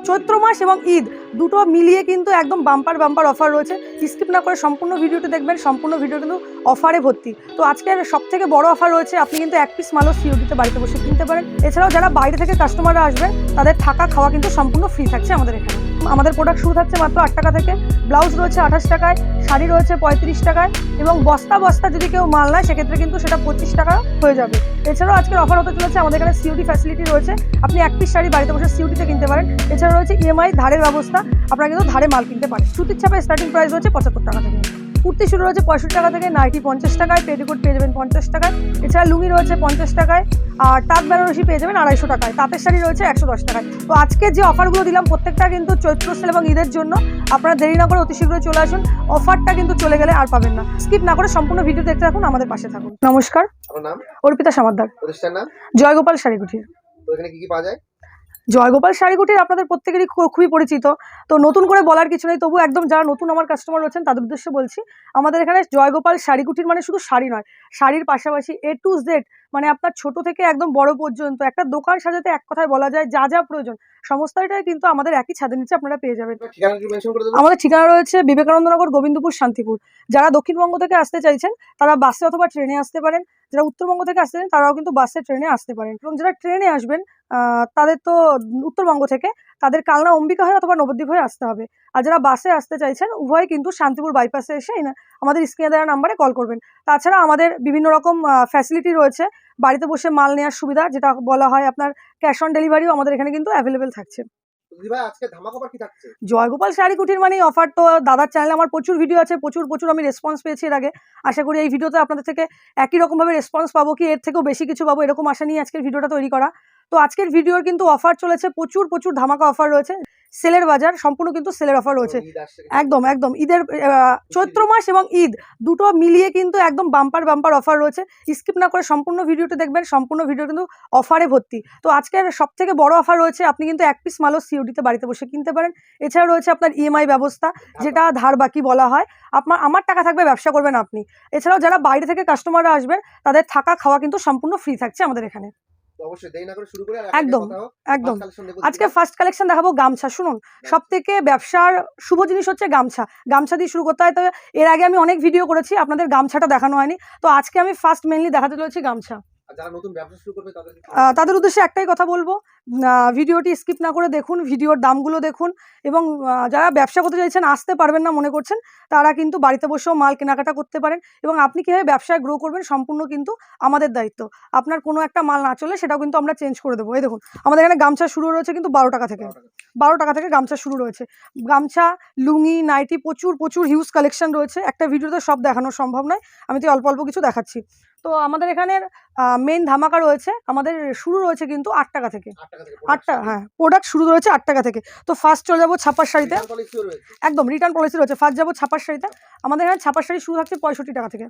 চৈত্র মাস এবং ঈদ দুটো মিলিয়ে কিন্তু একদম বাম্পার অফার রয়েছে। স্কিপ না করে সম্পূর্ণ ভিডিওটি দেখবেন, সম্পূর্ণ ভিডিও কিন্তু অফারে ভর্তি। তো আজকের সবথেকে বড় অফার রয়েছে, আপনি কিন্তু এক পিস মালও সিওডিতে বাড়িতে বসে কিনতে পারেন। এছাড়াও যারা বাইরে থেকে কাস্টমাররা আসবেন তাদের থাকা খাওয়া কিন্তু সম্পূর্ণ ফ্রি থাকছে আমাদের এখানে। আমাদের প্রোডাক্ট শুরু থাকছে মাত্র 8 টাকা থেকে, ব্লাউজ রয়েছে 28 টাকায়, শাড়ি রয়েছে 35 টাকায় এবং বস্তা যদি কেউ মাল নেয় সেক্ষেত্রে কিন্তু সেটা 25 টাকা হয়ে যাবে। এছাড়াও আজকের অফার হতে চলেছে, আমাদের এখানে সিওডি ফ্যাসিলিটি রয়েছে, আপনি এক পিস শাড়ি বাড়িতে বসে সিওডিতে কিনতে পারেন। এছাড়া রয়েছে ইএমআই ধারের ব্যবস্থা, আপনারা কিন্তু ধারে মাল কিনতে পারেন। সুতির ছাপের স্টার্টিং প্রাইস রয়েছে 75 টাকা থেকে, কুর্তি শুরু রয়েছে 65 টাকা থেকে, নাইটি 50 টাকায়, পেটিকোট পেয়ে যাবেন 50 টাকায়, এছাড়া লুঙ্গি রয়েছে 50 টাকায়, আর তাঁত বেনারসি পেয়ে যাবেন 250 টাকায়, তাঁতের শাড়ি রয়েছে 110 টাকায়। তো আজকে যে অফারগুলো দিলাম প্রত্যেকটা কিন্তু চৈত্র সেল এবং ঈদের জন্য, আপনারা দেরি না করে অতি শীঘ্রই চলে আসুন। অফারটা কিন্তু চলে গেলে আর পাবেন না। স্কিপ না করে সম্পূর্ণ ভিডিও দেখতে থাকুন, আমাদের পাশে থাকুন। নমস্কার, আপনার নাম? অর্পিতা সামাদ্দার। প্রতিষ্ঠান নাম? জয়গোপাল শাড়িকুটির। তো এখানে কি পাওয়া যায়? জয়গোপাল শাড়িকুটির আপনাদের প্রত্যেকেরই খুবই পরিচিত, তো নতুন করে বলার কিছু নেই। তবু একদম যারা নতুন আমার কাস্টমার রয়েছেন তাদের উদ্দেশ্যে বলছি, আমাদের এখানে জয়গোপাল শাড়িকুটির মানে শুধু শাড়ি নয়, শাড়ির পাশাপাশি A to Z, মানে আপনার ছোট থেকে একদম বড় পর্যন্ত একটা দোকান সাজাতে এক কথায় বলা যায় যা প্রয়োজন সমস্তটাই কিন্তু আমাদের একই ছাদের নিচে আপনারা পেয়ে যাবেন। আমাদের ঠিকানা রয়েছে বিবেকানন্দনগর, গোবিন্দপুর, শান্তিপুর। যারা দক্ষিণবঙ্গ থেকে আসতে চাইছেন তারা বাসে অথবা ট্রেনে আসতে পারেন, যারা উত্তরবঙ্গ থেকে আসতে চান তারাও কিন্তু বাসে ট্রেনে আসতে পারেন, এবং যারা ট্রেনে আসবেন তাদের তো উত্তরবঙ্গ থেকে তাদের কালনা অম্বিকা হয়ে অথবা নবদ্বীপ হয়ে আসতে হবে। আর যারা বাসে আসতে চাইছেন উভয় কিন্তু শান্তিপুর বাইপাসে এসে আমাদের স্ক্রিনে দেওয়া নাম্বারে কল করবেন। তাছাড়া আমাদের বিভিন্ন রকম ফ্যাসিলিটি রয়েছে, বাড়িতে বসে মাল নেওয়ার সুবিধা, যেটা বলা হয় আপনার ক্যাশ অন ডেলিভারিও আমাদের এখানে কিন্তু অ্যাভেলেবেল থাকছে। জয়গোপাল শাড়িকুটির মানে অফার তো দাদার চ্যানেলে আমার প্রচুর ভিডিও আছে, প্রচুর আমি রেসপন্স পেয়েছি এর আগে। আশা করি এই ভিডিওতে আপনাদের থেকে একই রকমভাবে রেসপন্স পাবো, কি এর থেকেও বেশি কিছু পাবো, এরকম আশা নিয়ে আজকের ভিডিওটা তৈরি করা। তো আজকের ভিডিওর কিন্তু অফার চলেছে, প্রচুর ধামাকা অফার রয়েছে। সেলের বাজার, সম্পূর্ণ কিন্তু সেলের অফার রয়েছে। একদম ঈদের চৈত্র মাস এবং ঈদ দুটো মিলিয়ে কিন্তু একদম বাম্পার অফার রয়েছে। স্কিপ না করে সম্পূর্ণ ভিডিওটি দেখবেন, সম্পূর্ণ ভিডিও কিন্তু অফারে ভর্তি। তো আজকের সবথেকে বড় অফার রয়েছে, আপনি কিন্তু এক পিস মালও সিওডিতে বাড়িতে বসে কিনতে পারেন। এছাড়া রয়েছে আপনার ইএমআই ব্যবস্থা, যেটা ধার বাকি বলা হয়। আমার টাকা থাকবে, ব্যবসা করবেন আপনি। এছাড়াও যারা বাইরে থেকে কাস্টমাররা আসবেন তাদের থাকা খাওয়া কিন্তু সম্পূর্ণ ফ্রি থাকছে আমাদের এখানে। একদম আজকে ফার্স্ট কালেকশন দেখাবো গামছা। শুনুন, সব থেকে ব্যবসার শুভ জিনিস হচ্ছে গামছা দিয়ে শুরু করতে হয়। তো এর আগে আমি অনেক ভিডিও করেছি, আপনাদের গামছাটা দেখানো হয়নি, তো আজকে আমি ফার্স্ট মেনলি দেখাতে চলেছি গামছা। তাদের উদ্দেশ্যে একটাই কথা বলবো, ভিডিওটি স্কিপ না করে দেখুন, ভিডিওর দামগুলো দেখুন, এবং যারা ব্যবসা করতে চাইছেন আসতে পারবেন না মনে করছেন তারা কিন্তু বাড়িতে বসেও মাল কেনাকাটা করতে পারেন, এবং আপনি কীভাবে ব্যবসায় গ্রো করবেন সম্পূর্ণ কিন্তু আমাদের দায়িত্ব। আপনার কোনো একটা মাল না চলে সেটাও কিন্তু আমরা চেঞ্জ করে দেবো। এই দেখুন, আমাদের এখানে গামছা শুরু রয়েছে কিন্তু 12 টাকা থেকে, 12 টাকা থেকে গামছা শুরু রয়েছে। গামছা, লুঙ্গি, নাইটি, প্রচুর হিউজ কালেকশন রয়েছে। একটা ভিডিওতে সব দেখানো সম্ভব নয়, আমি তো অল্প কিছু দেখাচ্ছি। তো আমাদের এখানের মেন ধামাকা রয়েছে, আমাদের শুরু রয়েছে কিন্তু 8 টাকা থেকে, 8 টাকা, হ্যাঁ, প্রোডাক্ট শুরু রয়েছে 8 টাকা থেকে। তো ফার্স্ট চলে যাবো ছাপার শাড়িতে, একদম রিটার্ন পলিসি রয়েছে। ফার্স্ট যাবো ছাপার শাড়িতে, আমাদের এখানে ছাপার শাড়ি শুরু থাকছে 65 টাকা থেকে,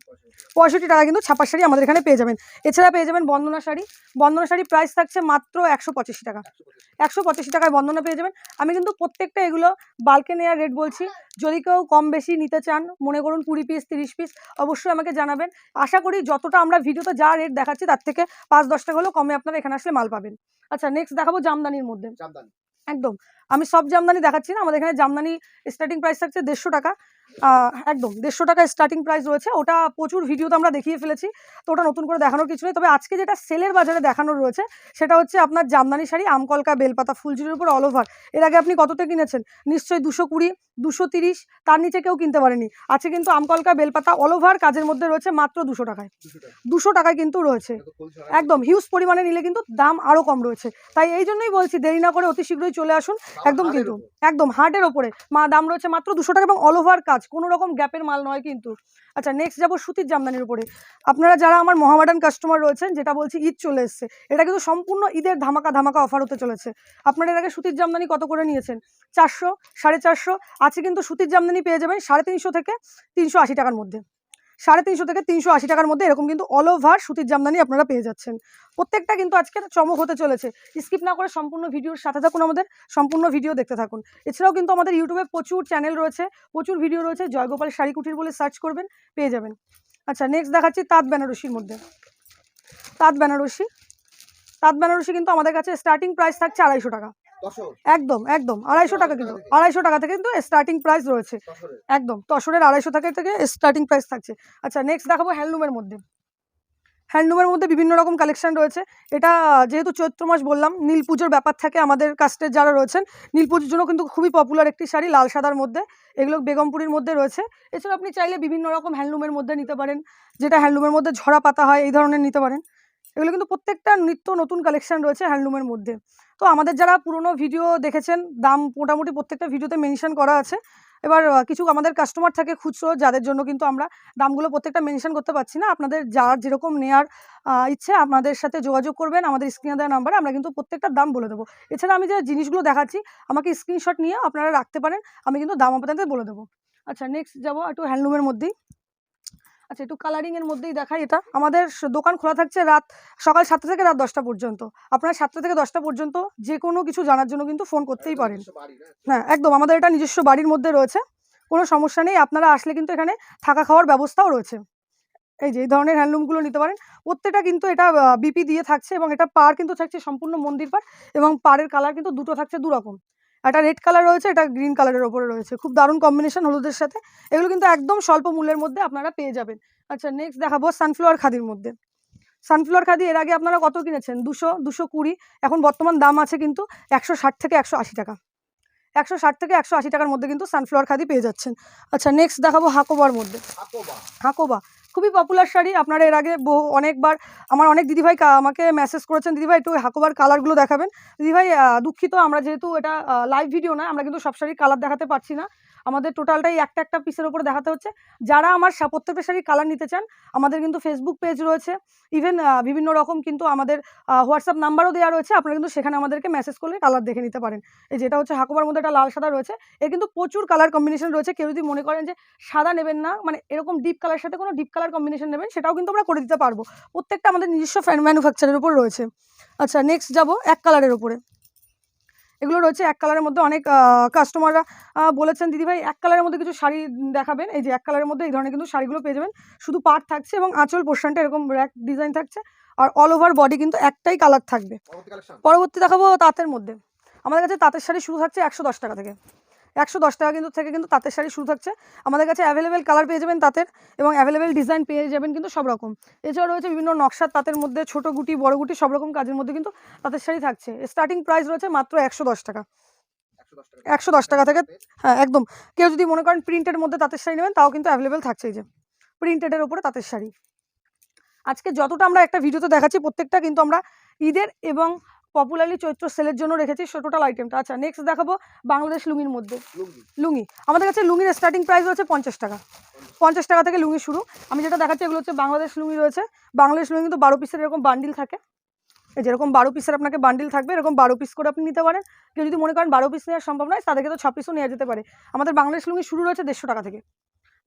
65 টাকা কিন্তু ছাপার শাড়ি আমাদের এখানে পেয়ে যাবেন। এছাড়া পেয়ে যাবেন বন্দনা শাড়ি প্রাইস থাকছে মাত্র 185 টাকা, 185 টাকায় বন্দনা পেয়ে যাবেন। আমি কিন্তু প্রত্যেকটা এগুলো বাল্কে নেওয়ার রেট বলছি, যদি কেউ কম বেশি নিতে চান, মনে করুন 20 পিস 30 পিস, অবশ্যই আমাকে জানাবেন। আশা করি যতটা আমরা ভিডিওতে যা রেট দেখাচ্ছি তার থেকে 5-10 টাকা হলেও কমে আপনারা এখানে আসলে মাল পাবেন। আচ্ছা, নেক্সট দেখাবো জামদানির মধ্যে। একদম আমি সব জামদানি দেখাচ্ছি না, আমাদের এখানে জামদানি স্টার্টিং প্রাইস থাকছে 150 টাকা, একদম 150 টাকা স্টার্টিং প্রাইস রয়েছে। ওটা প্রচুর ভিডিওতে আমরা দেখিয়ে ফেলেছি, তো ওটা নতুন করে দেখানোর কিছু নেই। তবে আজকে যেটা সেলের বাজারে দেখানোর রয়েছে সেটা হচ্ছে আপনার জামদানি শাড়ি, আমকলকা, বেলপাতা, ফুলঝুরির উপর অল ওভার। এর আগে আপনি কততে কিনেছেন? নিশ্চয়ই 220, 230, তার নিচে কেউ কিনতে পারেনি। আছে কিন্তু আমকলকা, বেলপাতা অল ওভার কাজের মধ্যে রয়েছে মাত্র 200 টাকায়, 200 টাকায় কিন্তু রয়েছে। একদম হিউজ পরিমাণে নিলে কিন্তু দাম আরও কম রয়েছে। তাই এই জন্যই বলছি দেরি না করে অতি শীঘ্রই চলে আসুন। একদম হার্টের ওপরে দাম রয়েছে মাত্র 200 টাকা, এবং অল ওভার কাজ, কোনো রকম গ্যাপের মাল নয় কিন্তু। আচ্ছা, নেক্সট যাবো সুতির জামদানির উপরে। আপনারা যারা আমার মহামেডান কাস্টমার রয়েছেন, যেটা বলছি ঈদ চলে এসছে, এটা কিন্তু সম্পূর্ণ ঈদের ধামাকা অফার হতে চলেছে। আপনারা এর আগে সুতির জামদানি কত করে নিয়েছেন? 400, 450। আছে কিন্তু সুতির জামদানি পেয়ে যাবেন 350 থেকে 380 টাকার মধ্যে, 350 থেকে 380 টাকার মধ্যে এরকম কিন্তু অল ওভার সুতির জামদানি আপনারা পেয়ে যাচ্ছেন। প্রত্যেকটা কিন্তু আজকে চমক হতে চলেছে। স্কিপ না করে সম্পূর্ণ ভিডিওর সাথে থাকুন, আমাদের সম্পূর্ণ ভিডিও দেখতে থাকুন। এছাড়াও কিন্তু আমাদের ইউটিউবে প্রচুর চ্যানেল রয়েছে, প্রচুর ভিডিও রয়েছে, জয়গোপাল শাড়িকুটির বলে সার্চ করবেন, পেয়ে যাবেন। আচ্ছা, নেক্সট দেখাচ্ছি তাঁত বেনারসির মধ্যে। তাঁত বেনারসি কিন্তু আমাদের কাছে স্টার্টিং প্রাইস থাকছে 250 টাকা, একদম একদম 250 টাকা, কিন্তু 250 টাকা থেকে কিন্তু স্টার্টিং প্রাইস রয়েছে। একদম তসরের 250 টাকা থেকে স্টার্টিং প্রাইস থাকছে। আচ্ছা নেক্সট দেখাবো হ্যান্ডলুমের মধ্যে। হ্যান্ডলুমের মধ্যে বিভিন্ন রকম কালেকশন রয়েছে। এটা যেহেতু চৈত্র মাস বললাম, নীল পুজোর ব্যাপার থাকে আমাদের কাস্টের যারা রয়েছেন, নীল পুজোর জন্য কিন্তু খুবই পপুলার একটি শাড়ি লাল সাদার মধ্যে, এগুলো বেগমপুরীর মধ্যে রয়েছে। এছাড়া আপনি চাইলে বিভিন্ন রকম হ্যান্ডলুমের মধ্যে নিতে পারেন, যেটা হ্যান্ডলুমের মধ্যে ঝরা পাতা হয় এই ধরনের নিতে পারেন। এগুলো কিন্তু প্রত্যেকটা নিত্য নতুন কালেকশন রয়েছে হ্যান্ডলুমের মধ্যে। তো আমাদের যারা পুরনো ভিডিও দেখেছেন, দাম মোটামুটি প্রত্যেকটা ভিডিওতে মেনশন করা আছে। এবার কিছু আমাদের কাস্টমার থাকে খুচরো, যাদের জন্য কিন্তু আমরা দামগুলো প্রত্যেকটা মেনশন করতে পারছি না। আপনাদের যার যেরকম নেয়ার ইচ্ছে আপনাদের সাথে যোগাযোগ করবেন আমাদের স্ক্রিনে দেওয়া নাম্বারে, আমরা কিন্তু প্রত্যেকটার দাম বলে দেবো। এছাড়া আমি যে জিনিসগুলো দেখাচ্ছি আমাকে স্ক্রিনশট নিয়ে আপনারা রাখতে পারেন, আমি কিন্তু দাম আপনাদের বলে দেবো। আচ্ছা নেক্সট যাবো একটু হ্যান্ডলুমের মধ্যেই। আচ্ছা একটু কালারিংয়ের মধ্যেই দেখাই। এটা আমাদের দোকান খোলা থাকছে সকাল 7টা থেকে রাত 10টা পর্যন্ত। আপনারা 7টা থেকে 10টা পর্যন্ত যে কোনো কিছু জানার জন্য কিন্তু ফোন করতেই পারেন। হ্যাঁ একদম, আমাদের এটা নিজস্ব বাড়ির মধ্যে রয়েছে, কোনো সমস্যা নেই। আপনারা আসলে কিন্তু এখানে থাকা খাওয়ার ব্যবস্থাও রয়েছে। এই যে এই ধরনের হ্যান্ডলুমগুলো নিতে পারেন। প্রত্যেকটা কিন্তু এটা বিপি দিয়ে থাকছে, এবং এটা পাড় কিন্তু থাকছে সম্পূর্ণ মন্দির পাড়, এবং পাড়ের কালার কিন্তু দুটো থাকছে দুরকম। একটা রেড কালার রয়েছে, এটা গ্রিন কালারের ওপরে রয়েছে, খুব দারুণ কম্বিনেশন হলুদের সাথে। এগুলো কিন্তু একদম স্বল্প মূল্যের মধ্যে আপনারা পেয়ে যাবেন। আচ্ছা নেক্সট দেখাবো সানফ্লাওয়ার খাদির মধ্যে। সানফ্লাওয়ার খাদি এর আগে আপনারা কত কিনেছেন? 200-220, এখন বর্তমান দাম আছে কিন্তু 160 থেকে 180 টাকা। 160 থেকে 180 টাকার মধ্যে কিন্তু সানফ্লাওয়ার খাদি পেয়ে যাচ্ছেন। আচ্ছা নেক্সট দেখাবো হাকোবার মধ্যে। হাকোবা খুবই পপুলার শাড়ি, আপনারা এর আগে অনেকবার আমার অনেক দিদিভাই আমাকে মেসেজ করেছেন, দিদিভাই একটু হাকোবার কালারগুলো দেখাবেন। দিদিভাই দুঃখিত, আমরা যেহেতু এটা লাইভ ভিডিও নয়, আমরা কিন্তু সব শাড়ির কালার দেখাতে পারছি না, আমাদের টোটালটাই একটা একটা পিসের উপরে দেখাতে হচ্ছে। যারা আমার প্রত্যেকটা শাড়ির কালার নিতে চান, আমাদের কিন্তু ফেসবুক পেজ রয়েছে, ইভেন বিভিন্ন রকম কিন্তু আমাদের হোয়াটসঅ্যাপ নাম্বারও দেওয়া রয়েছে, আপনারা কিন্তু সেখানে আমাদেরকে মেসেজ করলে কালার দেখে নিতে পারেন। এই যেটা হচ্ছে হাকোবার মধ্যে একটা লাল সাদা রয়েছে, এর কিন্তু প্রচুর কালার কম্বিনেশন রয়েছে। কেউ যদি মনে করেন যে সাদা নেবেন না, মানে এরকম ডিপ কালার সাথে কোনো ডিপ কালার কম্বিনেশন নেবেন, সেটাও কিন্তু আমরা করে দিতে পারবো। প্রত্যেকটা আমাদের নিজস্ব ম্যানুফ্যাকচারের উপর রয়েছে। আচ্ছা নেক্সট যাবো এক কালারের উপরে। এগুলো রয়েছে এক কালারের মধ্যে। অনেক কাস্টমাররা বলেছেন দিদিভাই এক কালারের মধ্যে কিছু শাড়ি দেখাবেন। এই যে এক কালারের মধ্যে এই ধরনের কিন্তু শাড়িগুলো পেয়ে যাবেন, শুধু পাড় থাকছে এবং আঁচল পোর্শনটা এরকম র্যাক ডিজাইন থাকছে, আর অল ওভার বডি কিন্তু একটাই কালার থাকবে। পরবর্তী দেখাবো তাঁতের মধ্যে। আমাদের কাছে তাঁতের শাড়ি শুরু থাকছে 110 টাকা থেকে। 110 টাকা কিন্তু তাঁতের শাড়ি শুরু থাকছে। আমাদের কাছে অ্যাভেলেবেল কালার পেয়ে যাবেন তাঁতের, এবং অ্যাভেলেবেল ডিজাইন পেয়ে যাবেন কিন্তু সব রকম। এছাড়া রয়েছে বিভিন্ন নকশার তাঁতের মধ্যে, ছোটো গুটি বড় গুটি সব রকম কাজের মধ্যে কিন্তু তাঁতের শাড়ি থাকছে। স্টার্টিং প্রাইস রয়েছে মাত্র 110 টাকা। 110 টাকা থেকে, হ্যাঁ একদম। কেউ যদি মনে করেন প্রিন্টের মধ্যে তাঁতের শাড়ি নেবেন, তাও কিন্তু অ্যাভেলেবেল থাকছে। এই যে প্রিন্টেডের ওপরে তাঁতের শাড়ি। আজকে যতটা আমরা একটা ভিডিওতে দেখাচ্ছি প্রত্যেকটা কিন্তু আমরা ঈদের এবং পপুলারলি চৈত্র সেলের জন্য রেখেছি টোটাল আইটেমটা। আচ্ছা নেক্সট দেখাবো বাংলাদেশ লুঙ্গির মধ্যে। লুঙ্গি আমাদের কাছে লুঙ্গির স্টার্টিং প্রাইস হচ্ছে 50 টাকা। 50 টাকা থেকে লুঙ্গি শুরু। আমি যেটা দেখাচ্ছি এগুলো হচ্ছে বাংলাদেশ লুঙ্গি রয়েছে। বাংলাদেশ লুঙ্গি কিন্তু 12 পিসের এরকম বান্ডিল থাকে। এই যেরকম 12 পিসের আপনাকে বান্ডিল থাকবে, এরকম 12 পিস করে আপনি নিতে পারেন। কেউ যদি মনে করেন 12 পিস নেওয়া সম্ভব নয়, তাদেরকে তো 6 পিসও নেওয়া যেতে পারে। আমাদের বাংলাদেশ লুঙ্গি শুরু রয়েছে 150 টাকা থেকে।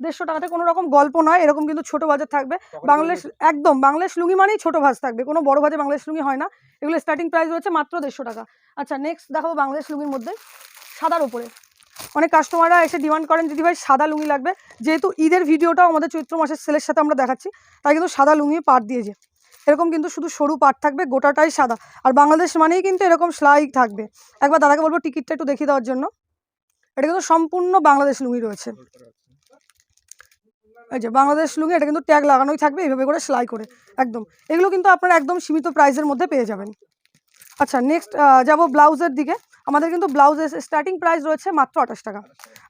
150 টাকাতে কোনো রকম গল্প নয়, এরকম কিন্তু ছোটো বাজার থাকবে। বাংলাদেশ একদম বাংলাদেশ লুঙ্গি মানেই ছোটো ভাজ থাকবে, কোনো বড় ভাজে বাংলাদেশ লুঙ্গি হয় না। এগুলো স্টার্টিং প্রাইস রয়েছে মাত্র 150 টাকা। আচ্ছা নেক্সট দেখাবো বাংলাদেশ লুঙ্গির মধ্যে সাদার উপরে। অনেক কাস্টমাররা এসে ডিমান্ড করেন দিদি ভাই সাদা লুঙ্গি লাগবে, যেহেতু ঈদের ভিডিওটাও আমাদের চৈত্র মাসের সেলের সাথে আমরা দেখাচ্ছি, তাই কিন্তু সাদা লুঙ্গি পাট দিয়েছে। এরকম কিন্তু শুধু সরু পাট থাকবে, গোটাটাই সাদা। আর বাংলাদেশ মানেই কিন্তু এরকম সেলাই থাকবে। একবার দাদাকে বলবো টিকিটটা একটু দেখিয়ে দেওয়ার জন্য। এটা কিন্তু সম্পূর্ণ বাংলাদেশ লুঙ্গি রয়েছে। এই যে বাংলাদেশ লুঙ্গি, এটা কিন্তু ট্যাগ লাগানোই থাকবে এইভাবে করে সেলাই করে একদম। এগুলো কিন্তু আপনারা একদম সীমিত প্রাইসের মধ্যে পেয়ে যাবেন। আচ্ছা নেক্সট যাব ব্লাউজের দিকে। আমাদের কিন্তু ব্লাউজের স্টার্টিং প্রাইস রয়েছে মাত্র 28 টাকা।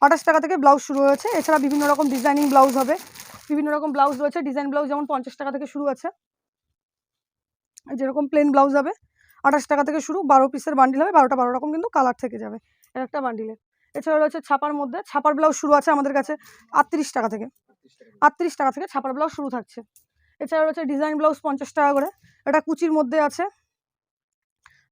28 টাকা থেকে ব্লাউজ শুরু হয়েছে। এছাড়া বিভিন্ন রকম ডিজাইনিং ব্লাউজ হবে, বিভিন্ন রকম ব্লাউজ রয়েছে। ডিজাইন ব্লাউজ যেমন 50 টাকা থেকে শুরু আছে, যেরকম প্লেন ব্লাউজ হবে 28 টাকা থেকে শুরু। 12 পিসের বান্ডিল হবে, 12টা 12 রকম কিন্তু কালার থেকে যাবে একটা বান্ডিলে। এছাড়া রয়েছে ছাপার মধ্যে। ছাপার ব্লাউজ শুরু আছে আমাদের কাছে 38 টাকা থেকে। 38 টাকা থেকে ছাপার ব্লাউজ শুরু থাকছে। এছাড়া রয়েছে ডিজাইন ব্লাউজ 50 টাকা করে। এটা কুচির মধ্যে আছে,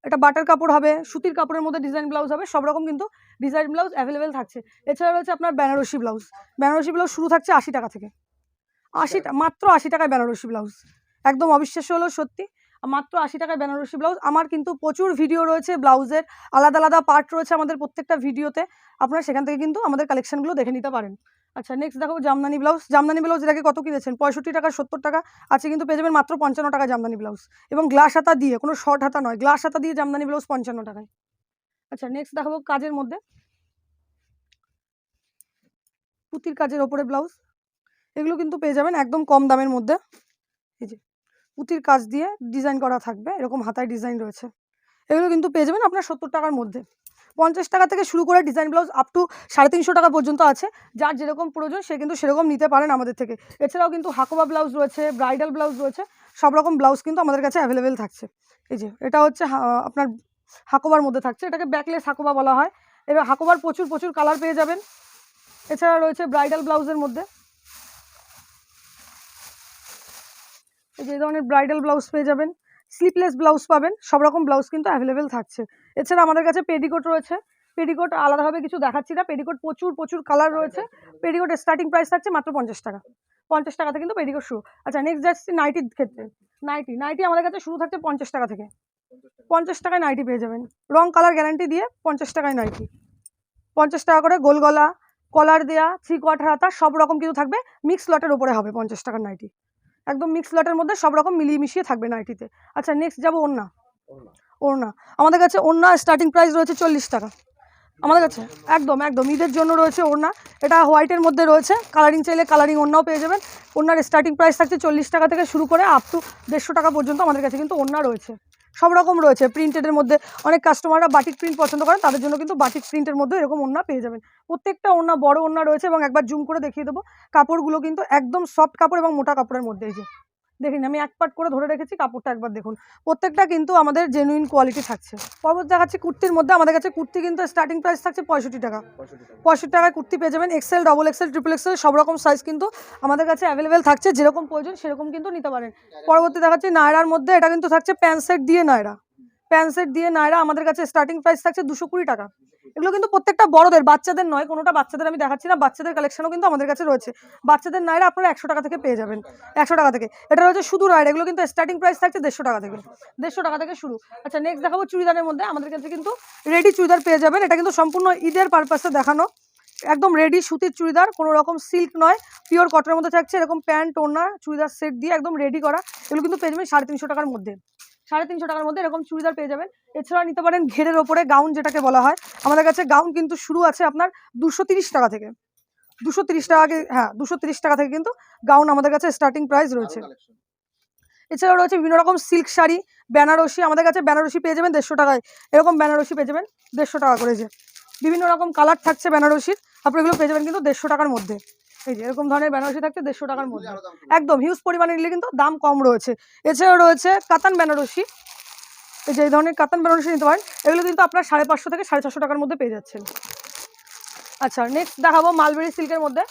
এটা বাটার কাপড় হবে, সুতির কাপড়ের মধ্যে ডিজাইন ব্লাউজ হবে, সব রকম কিন্তু ডিজাইন ব্লাউজ অ্যাভেলেবেল থাকছে। এছাড়া রয়েছে আপনার বেনারসি ব্লাউজ। বেনারসি ব্লাউজ শুরু থাকছে 80 টাকা থেকে। মাত্র 80 টাকায় বেনারসি ব্লাউজ, একদম অবিশ্বাস্য হলো সত্যি। মাত্র 80 টাকায় বেনারসি ব্লাউজ। আমার কিন্তু প্রচুর ভিডিও রয়েছে ব্লাউজের, আলাদা আলাদা পার্ট রয়েছে আমাদের প্রত্যেকটা ভিডিওতে, আপনারা সেখান থেকে কিন্তু আমাদের কালেকশনগুলো দেখে নিতে পারেন। আচ্ছা নেক্সট দেখো জামদানি ব্লাউজ। জামদানি ব্লাউজ এর আগে কত কিনেছেন? 65 টাকা 70 টাকা আছে, কিন্তু পেয়ে যাবেন মাত্র 55 টাকা জামদানি ব্লাউজ, এবং গ্লাস হাতা দিয়ে, কোনো শর্ট হাতা নয়, গ্লাস হাতা দিয়ে জামদানি ব্লাউজ 55 টাকায়। আচ্ছা নেক্সট দেখাবো কাজের মধ্যে, পুঁতির কাজের ওপরে ব্লাউজ, এগুলো কিন্তু পেয়ে যাবেন একদম কম দামের মধ্যে। এই যে পুঁতির কাজ দিয়ে ডিজাইন করা থাকবে, এরকম হাতায় ডিজাইন রয়েছে, এগুলো কিন্তু পেয়ে যাবেন আপনার 70 টাকার মধ্যে। 50 টাকা থেকে শুরু করে ডিজাইন ব্লাউজ আপ টু 350 টাকা পর্যন্ত আছে, যার যেরকম প্রয়োজন সে কিন্তু সেরকম নিতে পারেন আমাদের থেকে। এছাড়াও কিন্তু হাকোবা ব্লাউজ রয়েছে, ব্রাইডাল ব্লাউজ রয়েছে, সব রকম ব্লাউজ কিন্তু আমাদের কাছে অ্যাভেলেবেল থাকছে। এই যে এটা হচ্ছে আপনার হাকোবার মধ্যে থাকছে, এটাকে ব্যাকলেস হাকোবা বলা হয়। এবার হাকোবার প্রচুর প্রচুর কালার পেয়ে যাবেন। এছাড়া রয়েছে ব্রাইডাল ব্লাউজের মধ্যে, এই যে এই ধরনের ব্রাইডাল ব্লাউজ পেয়ে যাবেন, স্লিপলেস ব্লাউজ পাবেন, সব রকম ব্লাউজ কিন্তু অ্যাভেলেবেল থাকছে। এছাড়া আমাদের কাছে পেডিকোট রয়েছে, পেডিকোট আলাদাভাবে কিছু দেখাচ্ছি না, পেডিকোট প্রচুর প্রচুর কালার রয়েছে। পেডিকোটের স্টার্টিং প্রাইস থাকছে মাত্র 50 টাকা, 50 টাকা থেকে কিন্তু পেডিকোট শুরু। আচ্ছা নেক্সট যাচ্ছি নাইটির ক্ষেত্রে, নাইটি আমাদের কাছে শুরু থাকছে 50 টাকা থেকে, 50 টাকায় নাইটি পেয়ে যাবেন, রং কালার গ্যারান্টি দিয়ে 50 টাকায় নাইটি। 50 টাকা করে গোল গলা, কলার দেওয়া, 3/4 হাতা সব রকম কিন্তু থাকবে, মিক্স লটের ওপরে হবে 50 টাকার নাইটি, একদম মিক্স লটের মধ্যে সব রকম মিলিয়ে মিশিয়ে থাকবে নাইটিতে। আচ্ছা নেক্সট যাবো ওড়না, ওড়না আমাদের কাছে ওড়না স্টার্টিং প্রাইস রয়েছে 40 টাকা আমাদের কাছে, একদম একদম ঈদের জন্য রয়েছে ওড়না। এটা হোয়াইটের মধ্যে রয়েছে, কালারিং চাইলে কালারিং ওড়নাও পেয়ে যাবেন। ওড়নার স্টার্টিং প্রাইস থাকছে 40 টাকা থেকে শুরু করে আপ টু 150 টাকা পর্যন্ত আমাদের কাছে কিন্তু ওড়না রয়েছে, সব রকম রয়েছে। প্রিন্টেডের মধ্যে অনেক কাস্টমাররা বাটিক প্রিন্ট পছন্দ করেন, তাদের জন্য কিন্তু বাটিক প্রিন্টের মধ্যে এরকম ওড়না পেয়ে যাবেন। প্রত্যেকটা ওড়না বড় ওড়না রয়েছে, এবং একবার জুম করে দেখিয়ে দেবো, কাপড়গুলো কিন্তু একদম সফট কাপড় এবং মোটা কাপড়ের মধ্যে। এই যে দেখুন আমি এক পাট করে ধরে রেখেছি, কাপড়টা একবার দেখুন, প্রত্যেকটা কিন্তু আমাদের জেনুইন কোয়ালিটি থাকছে। পরবর্তী দেখাচ্ছি কুর্তির মধ্যে, আমাদের কাছে কুর্তি কিন্তু স্টার্টিং প্রাইস থাকছে 65 টাকা, 65 টাকায় কুর্তি পেয়ে যাবেন। XL, double XL, triple XL সব রকম সাইজ কিন্তু আমাদের কাছে অ্যাভেলেবেল থাকছে, যেরকম প্রয়োজন সেরকম কিন্তু নিতে পারেন। পরবর্তী দেখাচ্ছি নায়রার মধ্যে, এটা কিন্তু থাকছে প্যান্ট সেট দিয়ে নায়রা, প্যান্ট সেট দিয়ে নায়রা আমাদের কাছে স্টার্টিং প্রাইস থাকছে 220 টাকা। এগুলো কিন্তু প্রত্যেকটা বড়দের, বাচ্চাদের নয়, কোনোটা বাচ্চাদের আমি দেখাচ্ছি না, বাচ্চাদের কালেকশনও কিন্তু আমাদের কাছে রয়েছে। বাচ্চাদের নায়রা আপনারা 100 টাকা থেকে পেয়ে যাবেন, 100 টাকা থেকে। এটা রয়েছে শুধু নায়রা, এগুলো কিন্তু স্টার্টিং প্রাইস থাকছে 150 টাকা থেকে, 150 টাকা থেকে শুরু। আচ্ছা নেক্সট দেখাবো চুড়িদারের মধ্যে, আমাদের কাছে কিন্তু রেডি চুড়িদার পেয়ে যাবেন, এটা কিন্তু সম্পূর্ণ ঈদের পারপাসে দেখানো, একদম রেডি সুতির চুড়িদার, কোনো রকম সিল্ক নয়, পিওর কটনের মধ্যে থাকছে, এরকম প্যান্ট ওড়না চুড়িদার সেট দিয়ে একদম রেডি করা, এগুলো কিন্তু পেয়ে যাবেন 350 টাকার মধ্যে, 350 টাকার মধ্যে এরকম চুড়িদার পেয়ে যাবেন। এছাড়া নিতে পারেন ঘেরের ওপরে গাউন, যেটাকে বলা হয়, আমাদের কাছে গাউন কিন্তু শুরু আছে আপনার 230 টাকা থেকে, 230 টাকা, হ্যাঁ 230 টাকা থেকে কিন্তু গাউন আমাদের কাছে স্টার্টিং প্রাইস রয়েছে। এছাড়াও রয়েছে বিভিন্ন রকম সিল্ক শাড়ি, বেনারসি, আমাদের কাছে বেনারসি পেয়ে যাবেন 150 টাকায়, এরকম বেনারসি পেয়ে যাবেন 150 টাকা করে, যে বিভিন্ন রকম কালার থাকছে বেনারসির, আপনি এগুলো পেয়ে যাবেন কিন্তু 150 টাকার মধ্যে। এই যে এরকম ধরনের বেনারসি থাকছে 150 টাকার মধ্যে, একদম হিউজ পরিমাণে নিলে কিন্তু দাম কম রয়েছে। এছাড়াও রয়েছে কাতান বেনারসি, এই যে এই ধরনের কাতান বেনারসি নিতে পারেন, এগুলো কিন্তু আপনার 550 থেকে 450 টাকার মধ্যে পেয়ে যাচ্ছেন। আচ্ছা নেক্সট দেখাবো মালবেরি সিল্কের মধ্যে,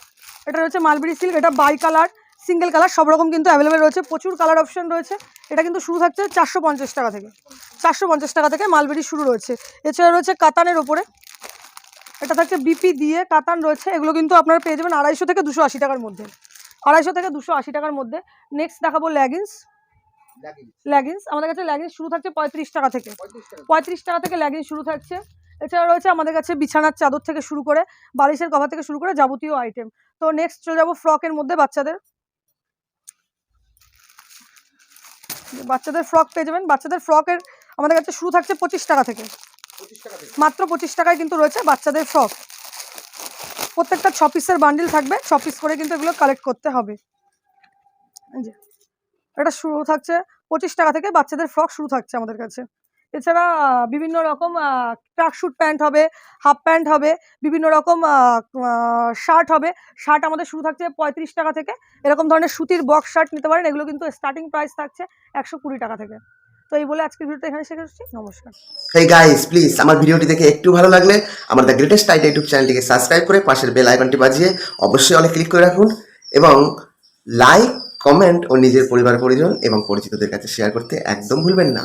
এটা রয়েছে মালবেরি সিল্ক, এটা বাই কালার, সিঙ্গেল কালার সব রকম কিন্তু অ্যাভেলেবেল রয়েছে, প্রচুর কালার অপশন রয়েছে। এটা কিন্তু শুরু থাকছে 450 টাকা থেকে, 450 টাকা থেকে মালবেরি শুরু রয়েছে। এছাড়া রয়েছে কাতানের ওপরে, এটা থাকছে বিপি দিয়ে কাতান রয়েছে, এগুলো কিন্তু আপনারা পেয়ে যাবেন 250 থেকে 280 টাকার মধ্যে, 250 থেকে 280 টাকার মধ্যে। নেক্সট দেখাবো লেগিংস, লেগিংস আমাদের কাছে লেগিংস শুরু থাকছে 35 টাকা থেকে, 35 টাকা থেকে লেগিংস শুরু থাকছে। এছাড়া রয়েছে আমাদের কাছে বিছানার চাদর থেকে শুরু করে বালিশের কভার থেকে শুরু করে যাবতীয় আইটেম। তো নেক্সট চলে যাবো ফ্রকের মধ্যে, বাচ্চাদের ফ্রক পেয়ে যাবেন। বাচ্চাদের ফ্রকের আমাদের কাছে শুরু থাকছে 25 টাকা থেকে, মাত্র 25 টাকায় কিন্তু রয়েছে বাচ্চাদের ফ্রক। প্রত্যেকটা 6 পিসের বান্ডিল থাকবে, 6 পিস করে কিন্তু এগুলো কালেক্ট করতে হবে। এটা শুরু থাকছে 25 টাকা থেকে, বাচ্চাদের ফ্রক শুরু থাকছে আমাদের কাছে। এছাড়া বিভিন্ন রকম ট্রাকস্যুট প্যান্ট হবে, হাফ প্যান্ট হবে, বিভিন্ন রকম শার্ট হবে, শার্ট আমাদের শুরু থাকছে 35 টাকা থেকে, এরকম ধরনের সুতির বক্স শার্ট নিতে পারেন, এগুলো কিন্তু স্টার্টিং প্রাইস থাকছে 120 টাকা থেকে। তো এই বলে আজকের ভিডিওটা এখানে শেষ করছি, নমস্কার। হেই গাইস, প্লিজ আমার ভিডিওটি দেখে একটু ভালো লাগলে আমার দ্য গ্রেটেস্ট আইডিয়া ইউটিউব চ্যানেলটিকে সাবস্ক্রাইব করে পাশের বেল আইকনটি বাজিয়ে অবশ্যই অলে ক্লিক করে রাখুন, এবং লাইক, কমেন্ট ও নিজের পরিবার পরিজন এবং পরিচিতদের কাছে শেয়ার করতে একদম ভুলবেন না।